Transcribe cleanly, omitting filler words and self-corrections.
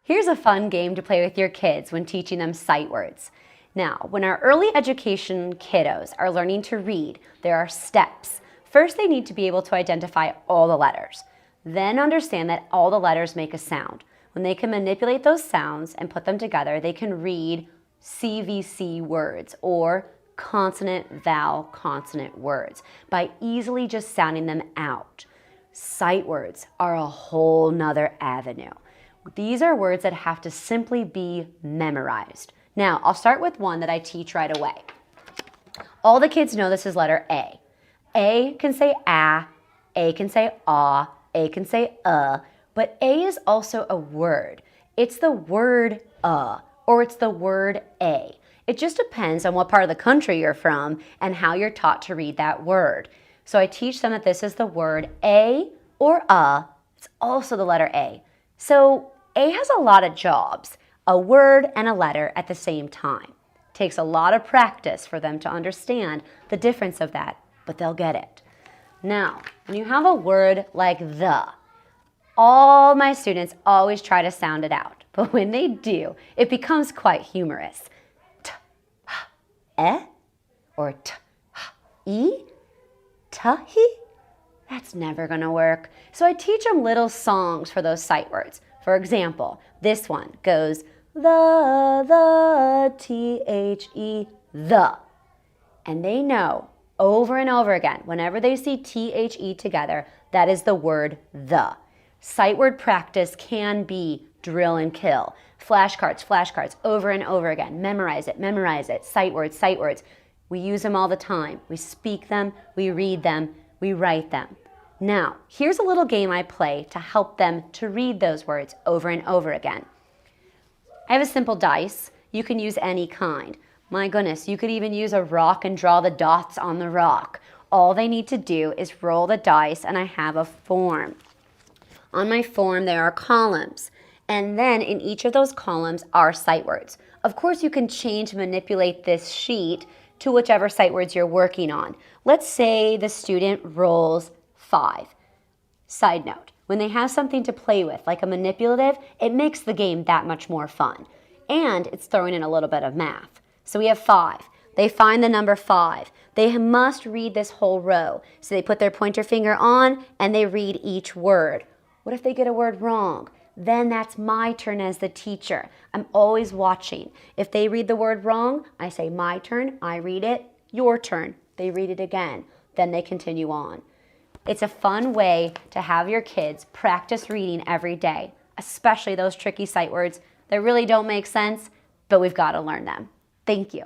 Here's a fun game to play with your kids when teaching them sight words. Now, when our early education kiddos are learning to read, there are steps. First, they need to be able to identify all the letters. Then understand that all the letters make a sound. When they can manipulate those sounds and put them together, they can read CVC words or consonant, vowel, consonant words by easily just sounding them out. Sight words are a whole nother avenue. These are words that have to simply be memorized. Now, I'll start with one that I teach right away. All the kids know this is letter A. A can say A can say ah, A can say but A is also a word. It's the word or it's the word A. It just depends on what part of the country you're from and how you're taught to read that word. So I teach them that this is the word A or It's also the letter A. So A has a lot of jobs, a word and a letter at the same time. It takes a lot of practice for them to understand the difference of that, but they'll get it. Now, when you have a word like the, all my students always try to sound it out, but when they do, it becomes quite humorous. T-h-e or t-h-e, t-he? That's never gonna work. So I teach them little songs for those sight words. For example, this one goes the, T-H-E, the. And they know over and over again, whenever they see T-H-E together, that is the word the. Sight word practice can be drill and kill. Flashcards, over and over again. Memorize it. Sight words. We use them all the time. We speak them, we read them, we write them. Now, here's a little game I play to help them to read those words over and over again. I have a simple dice. You can use any kind. My goodness, you could even use a rock and draw the dots on the rock. All they need to do is roll the dice, and I have a form. On my form, there are columns. And then in each of those columns are sight words. Of course, you can change and manipulate this sheet to whichever sight words you're working on. Let's say the student rolls 5. Side note, when they have something to play with, like a manipulative, it makes the game that much more fun. And it's throwing in a little bit of math. So we have 5. They find the number 5. They must read this whole row. So they put their pointer finger on and they read each word. What if they get a word wrong? Then that's my turn as the teacher. I'm always watching. If they read the word wrong, I say my turn, I read it, your turn. They read it again. Then they continue on. It's a fun way to have your kids practice reading every day, especially those tricky sight words that really don't make sense, but we've got to learn them. Thank you.